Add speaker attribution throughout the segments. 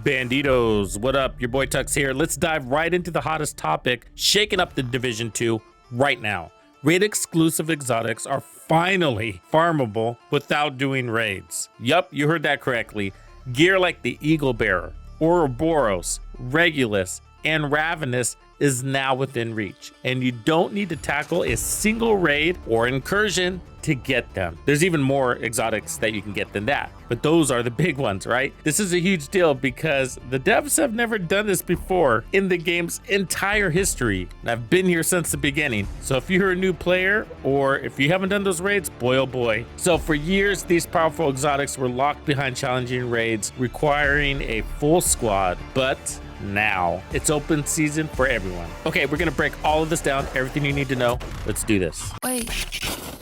Speaker 1: Bandidos, what up? Your boy Tux here. Let's dive right into the hottest topic, shaking up the Division 2 right now. Raid exclusive exotics are finally farmable without doing raids. Yup, you heard that correctly. Gear like the Eagle Bearer, Ouroboros, Regulus, and Ravenous is now within reach, and you don't need to tackle a single raid or incursion to get them. There's even more exotics that you can get than that, but those are the big ones, right? This is a huge deal because the devs have never done this before in the game's entire history, and I've been here since the beginning. So if you're a new player or if you haven't done those raids, boy oh boy. So for years, these powerful exotics were locked behind challenging raids requiring a full squad, but now it's open season for everyone. Okay, we're gonna break all of this down, everything you need to know. Let's do this.
Speaker 2: Wait,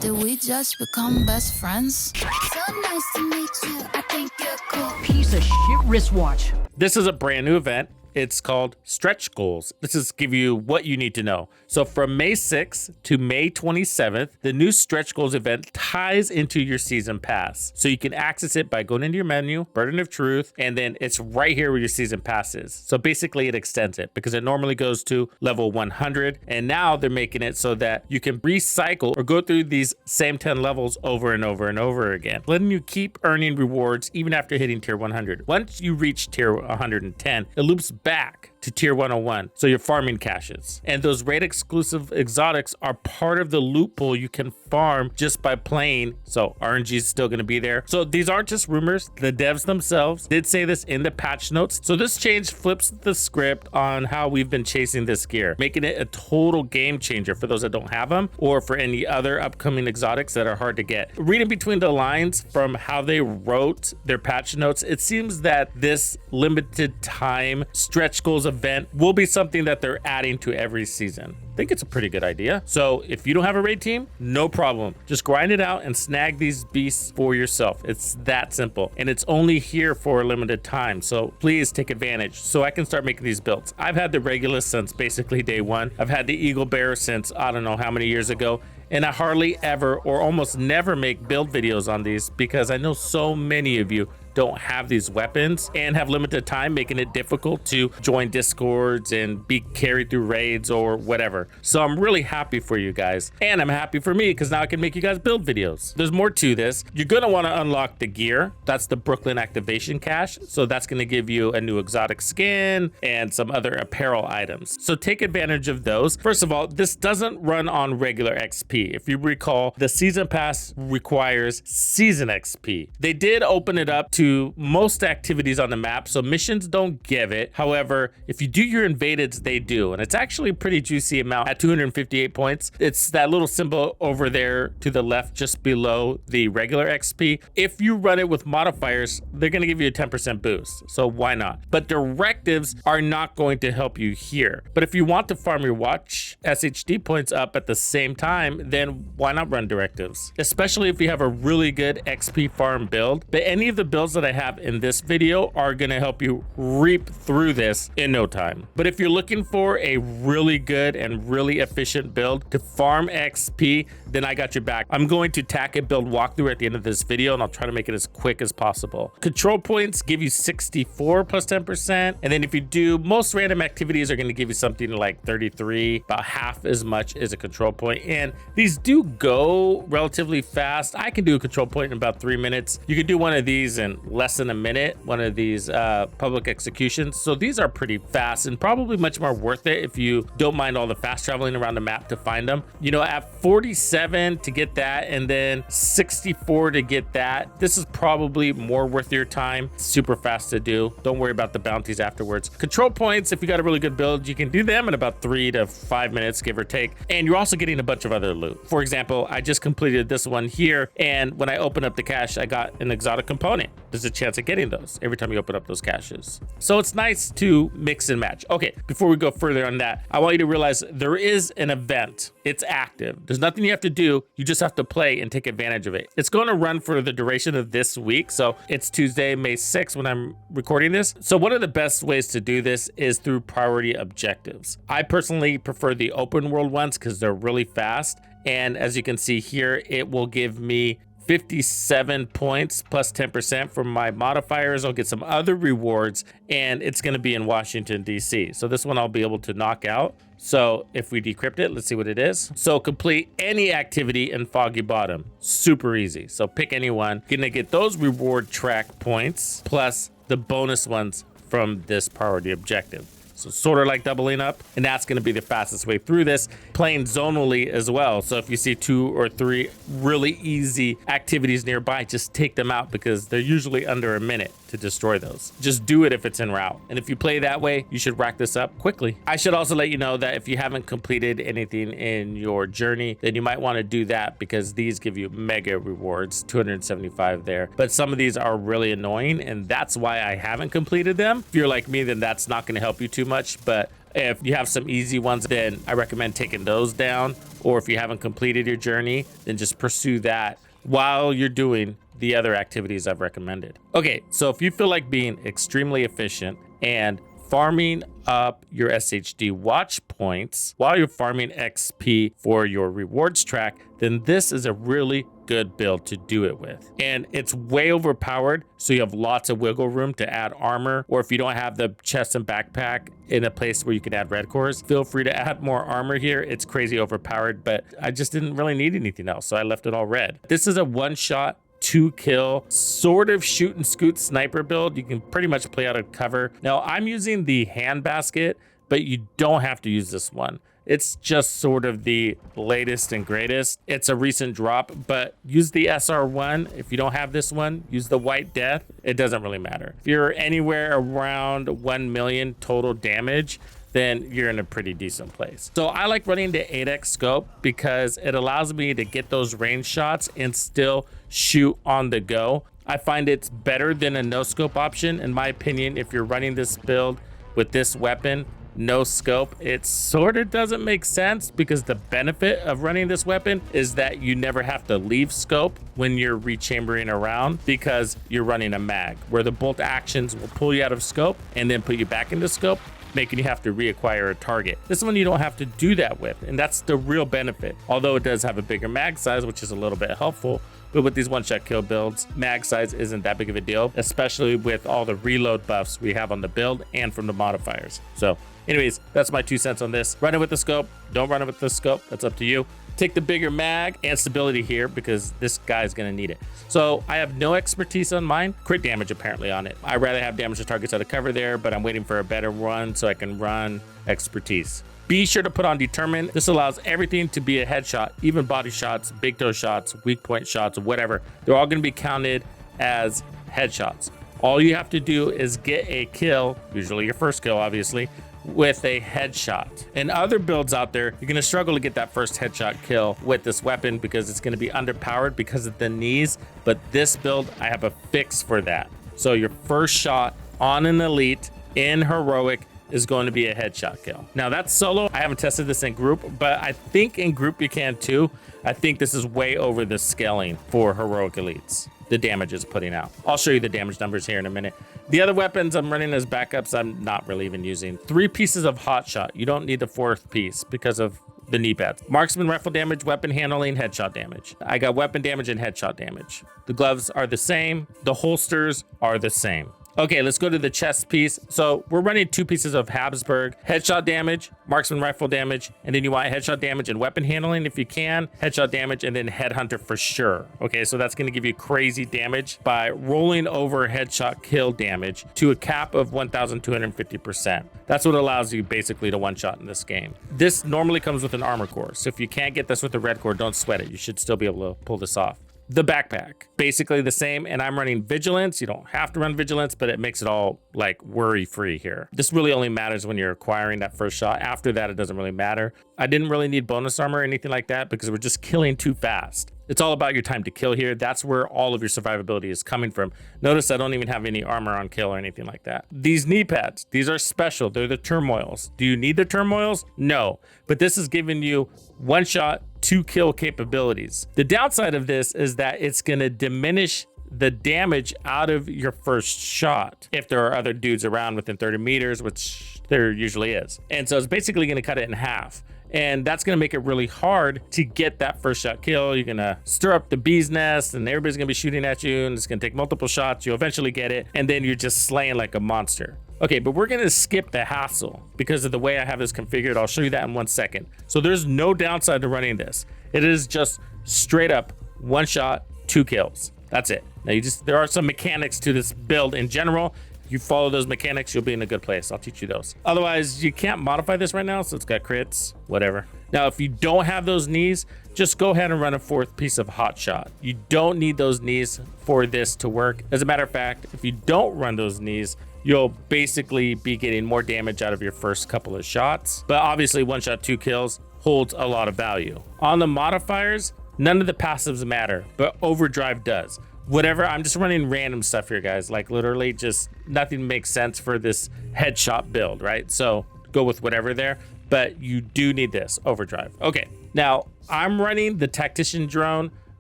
Speaker 2: did we just become best friends? So nice to meet you. I think you're cool.
Speaker 3: Piece of shit wristwatch.
Speaker 1: This is a brand new event. It's called Stretch Goals. This is give you what you need to know. So from May 6th to May 27th, the new Stretch Goals event ties into your season pass. So you can access it by going into your menu, Burden of Truth, and then it's right here where your season pass is. So basically it extends it because it normally goes to level 100. And now they're making it so that you can recycle or go through these same 10 levels over and over and over again, letting you keep earning rewards even after hitting tier 100. Once you reach tier 110, it loops back to tier 101, so you're farming caches. And those raid exclusive exotics are part of the loot pool you can farm just by playing, so RNG is still gonna be there. So these aren't just rumors, the devs themselves did say this in the patch notes. So this change flips the script on how we've been chasing this gear, making it a total game changer for those that don't have them or for any other upcoming exotics that are hard to get. Reading between the lines from how they wrote their patch notes, it seems that this limited time stretch goals event will be something that they're adding to every season. I think it's a pretty good idea. So if you don't have a raid team, no problem. Just grind it out and snag these beasts for yourself. It's that simple. And it's only here for a limited time. So please take advantage so I can start making these builds. I've had the Regulus since basically day one. I've had the Eagle Bearer since I don't know how many years ago. And I hardly ever or almost never make build videos on these because I know so many of you don't have these weapons and have limited time, making it difficult to join discords and be carried through raids or whatever. So I'm really happy for you guys, and I'm happy for me because now I can make you guys build videos. There's more to this. You're gonna want to unlock the gear. That's the Brooklyn activation cache, so that's going to give you a new exotic skin and some other apparel items, so take advantage of those. First of all, this doesn't run on regular XP. If you recall, the season pass requires season XP. They did open it up to most activities on the map, so missions don't give it. However, if you do your invadeds, they do, and it's actually a pretty juicy amount at 258 points. It's that little symbol over there to the left just below the regular XP. If you run it with modifiers, they're going to give you a 10% boost, so why not? But directives are not going to help you here. But if you want to farm your watch SHD points up at the same time, then why not run directives? Especially if you have a really good XP farm build. But any of the builds that I have in this video are going to help you reap through this in no time. But if you're looking for a really good and really efficient build to farm XP, then I got your back. I'm going to tack a build walkthrough at the end of this video, and I'll try to make it as quick as possible. Control points give you 64 plus 10%, and then if you do, most random activities are going to give you something like 33, about half as much as a control point. And these do go relatively fast. I can do a control point in about 3 minutes. You can do one of these in less than a minute, one of these public executions. So these are pretty fast and probably much more worth it if you don't mind all the fast traveling around the map to find them. You know, at 47 to get that and then 64 to get that, this is probably more worth your time. Super fast to do. Don't worry about the bounties afterwards. Control points, if you got a really good build, you can do them in about 3 to 5 minutes, give or take. And you're also getting a bunch of other loot. For example, I just completed this one here, and when I open up the cache, I got an exotic component. There's a chance of getting those every time you open up those caches. So it's nice to mix and match. Okay, before we go further on that, I want you to realize there is an event. It's active. There's nothing you have to do. You just have to play and take advantage of it. It's going to run for the duration of this week. So it's Tuesday, May 6th when I'm recording this. So one of the best ways to do this is through priority objectives. I personally prefer the open world ones because they're really fast. And as you can see here, it will give me 57 points plus 10% from my modifiers. I'll get some other rewards, and it's going to be in Washington, D.C. So this one I'll be able to knock out. So if we decrypt it, let's see what it is. So complete any activity in Foggy Bottom. Super easy. So pick any one. Gonna get those reward track points plus the bonus ones from this priority objective. So sort of like doubling up, and that's going to be the fastest way through this, playing zonally as well. So if you see 2 or 3 really easy activities nearby, just take them out because they're usually under a minute to destroy those. Just do it if it's en route. And if you play that way, you should rack this up quickly. I should also let you know that if you haven't completed anything in your journey, then you might want to do that because these give you mega rewards, 275 there. But some of these are really annoying, and that's why I haven't completed them. If you're like me, then that's not going to help you too much. But if you have some easy ones, then I recommend taking those down. Or if you haven't completed your journey, then just pursue that while you're doing the other activities I've recommended. Okay, so if you feel like being extremely efficient and farming up your SHD watch points while you're farming XP for your rewards track, then this is a really good build to do it with. And it's way overpowered, so you have lots of wiggle room to add armor, or if you don't have the chest and backpack in a place where you can add red cores, feel free to add more armor here. It's crazy overpowered, but I just didn't really need anything else, so I left it all red. This is a one-shot 2-kill sort of shoot and scoot sniper build. You can pretty much play out of cover. Now I'm using the hand basket, but you don't have to use this one. It's just sort of the latest and greatest. It's a recent drop, but use the SR1. If you don't have this one, use the White Death. It doesn't really matter. If you're anywhere around 1 million total damage, then you're in a pretty decent place. So I like running the 8x scope because it allows me to get those range shots and still shoot on the go. I find it's better than a no scope option. In my opinion, if you're running this build with this weapon, no scope, it sort of doesn't make sense because the benefit of running this weapon is that you never have to leave scope when you're rechambering around because you're running a mag, where the bolt actions will pull you out of scope and then put you back into scope, making you have to reacquire a target. This one you don't have to do that with, and that's the real benefit. Although it does have a bigger mag size, which is a little bit helpful, but with these one-shot kill builds, mag size isn't that big of a deal, especially with all the reload buffs we have on the build and from the modifiers. So anyways, that's my 2 cents on this. Run it with the scope, don't run it with the scope, that's up to you. Take the bigger mag and stability here because this guy's gonna need it. So I have no expertise on mine. Crit damage apparently on it. I'd rather have damage to targets out of cover there, but I'm waiting for a better one so I can run expertise. Be sure to put on determined. This allows everything to be a headshot, even body shots, big toe shots, weak point shots, whatever. They're all gonna be counted as headshots. All you have to do is get a kill, usually your first kill obviously, with a headshot. In other builds out there, you're gonna struggle to get that first headshot kill with this weapon because it's gonna be underpowered because of the knees, but this build, I have a fix for that. So your first shot on an elite in heroic is going to be a headshot kill. Now that's solo. I haven't tested this in group, but I think in group you can too. I think this is way over the scaling for heroic elites. The damage is putting out. I'll show you the damage numbers here in a minute. The other weapons I'm running as backups, I'm not really even using. 3 pieces of hot shot. You don't need the 4th piece because of the knee pads. Marksman rifle damage, weapon handling, headshot damage. I got weapon damage and headshot damage. The gloves are the same. The holsters are the same. Okay, let's go to the chest piece. So we're running 2 pieces of Habsburg, headshot damage, marksman rifle damage, and then you want headshot damage and weapon handling if you can, headshot damage, and then headhunter for sure. Okay, so that's gonna give you crazy damage by rolling over headshot kill damage to a cap of 1,250%. That's what allows you basically to one-shot in this game. This normally comes with an armor core, so if you can't get this with a red core, don't sweat it. You should still be able to pull this off. The backpack, basically the same, and I'm running vigilance. You don't have to run vigilance, but it makes it all like worry-free here. This really only matters when you're acquiring that first shot. After that, it doesn't really matter. I didn't really need bonus armor or anything like that because we're just killing too fast. It's all about your time to kill here. That's where all of your survivability is coming from. Notice I don't even have any armor on kill or anything like that. These knee pads, these are special. They're the turmoils. Do you need the turmoils? No, but this is giving you one shot, 2 kill capabilities. The downside of this is that it's gonna diminish the damage out of your first shot if there are other dudes around within 30 meters, which there usually is. And so it's basically gonna cut it in half. And that's going to make it really hard to get that first shot kill. You're going to stir up the bee's nest and everybody's going to be shooting at you and it's going to take multiple shots. You'll eventually get it. And then you're just slaying like a monster. Okay, but we're going to skip the hassle because of the way I have this configured. I'll show you that in 1 second. So there's no downside to running this. It is just straight up 1 shot, 2 kills. That's it. Now there are some mechanics to this build in general. If you follow those mechanics, you'll be in a good place. I'll teach you those. Otherwise, you can't modify this right now, so it's got crits, whatever. Now, if you don't have those knees, just go ahead and run a 4th piece of hot shot. You don't need those knees for this to work. As a matter of fact, if you don't run those knees, you'll basically be getting more damage out of your first couple of shots. But obviously, 1 shot, 2 kills holds a lot of value. On the modifiers, none of the passives matter, but overdrive does. Whatever, I'm just running random stuff here, guys. Like literally just nothing makes sense for this headshot build, right? So go with whatever there, but you do need this overdrive. Okay, now I'm running the tactician drone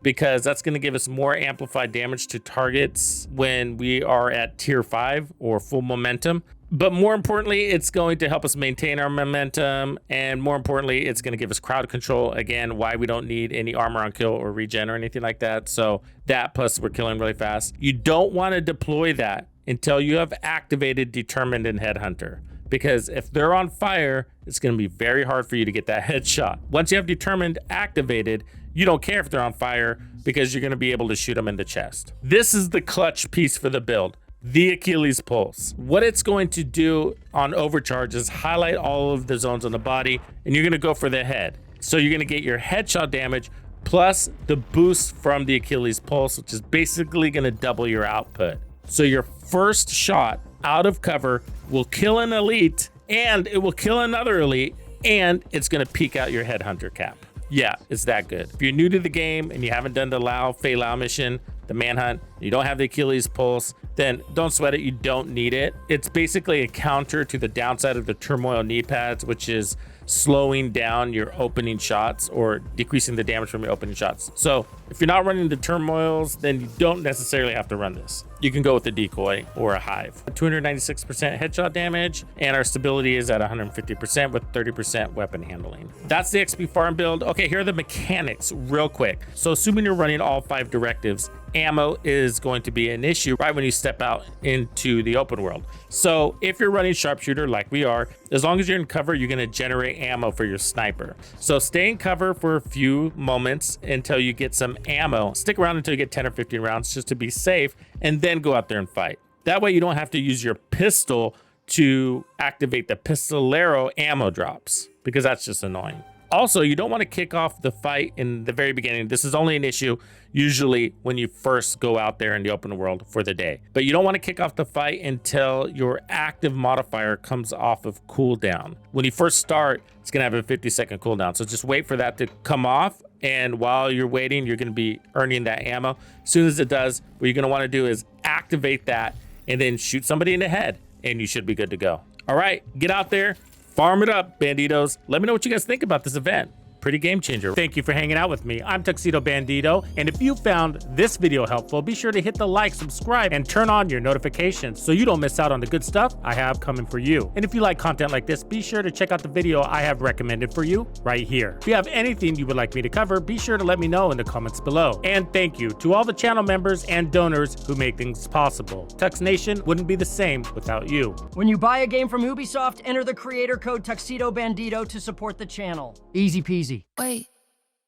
Speaker 1: because that's going to give us more amplified damage to targets when we are at tier 5 or full momentum. But more importantly, it's going to help us maintain our momentum. And more importantly, it's going to give us crowd control. Again, why we don't need any armor on kill or regen or anything like that. So that plus we're killing really fast. You don't want to deploy that until you have activated Determined and Headhunter. Because if they're on fire, it's going to be very hard for you to get that headshot. Once you have Determined activated, you don't care if they're on fire because you're going to be able to shoot them in the chest. This is the clutch piece for the build. The Achilles pulse. What it's going to do on overcharge is highlight all of the zones on the body, and you're going to go for the head. So you're going to get your headshot damage plus the boost from the Achilles pulse, which is basically going to double your output. So your first shot out of cover will kill an elite, and it will kill another elite, and it's going to peek out your headhunter cap. Yeah, it's that good. If you're new to the game and you haven't done the Fei Lao mission, the manhunt, you don't have the Achilles pulse, then don't sweat it. You don't need it. It's basically a counter to the downside of the turmoil knee pads, which is slowing down your opening shots or decreasing the damage from your opening shots. So if you're not running the turmoils, then you don't necessarily have to run this. You can go with a decoy or a hive. 296% headshot damage, and our stability is at 150% with 30% weapon handling. That's the XP farm build. Okay, here are the mechanics real quick. So assuming you're running all 5 directives, ammo is going to be an issue right when you step out into the open world. So if you're running sharpshooter like we are, as long as you're in cover, you're going to generate ammo for your sniper. So stay in cover for a few moments until you get some ammo. Stick around until you get 10 or 15 rounds just to be safe, and then go out there and fight. That way you don't have to use your pistol to activate the pistolero ammo drops, because that's just annoying. Also, you don't want to kick off the fight in the very beginning. This is only an issue usually when you first go out there in the open world for the day. But you don't want to kick off the fight until your active modifier comes off of cooldown. When you first start, it's going to have a 50-second cooldown. So just wait for that to come off. And while you're waiting, you're going to be earning that ammo. As soon as it does, what you're going to want to do is activate that and then shoot somebody in the head, and you should be good to go. All right, get out there. Farm it up, Bandidos. Let me know what you guys think about this event. Pretty game changer.
Speaker 4: Thank you for hanging out with me. I'm Tuxedo Bandido, and if you found this video helpful, be sure to hit the like, subscribe, and turn on your notifications so you don't miss out on the good stuff I have coming for you. And if you like content like this, be sure to check out the video I have recommended for you right here. If you have anything you would like me to cover, be sure to let me know in the comments below. And thank you to all the channel members and donors who make things possible. Tux Nation wouldn't be the same without you.
Speaker 3: When you buy a game from Ubisoft, enter the creator code Tuxedo Bandido to support the channel. Easy peasy.
Speaker 2: Wait,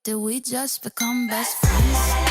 Speaker 2: did we just become best friends?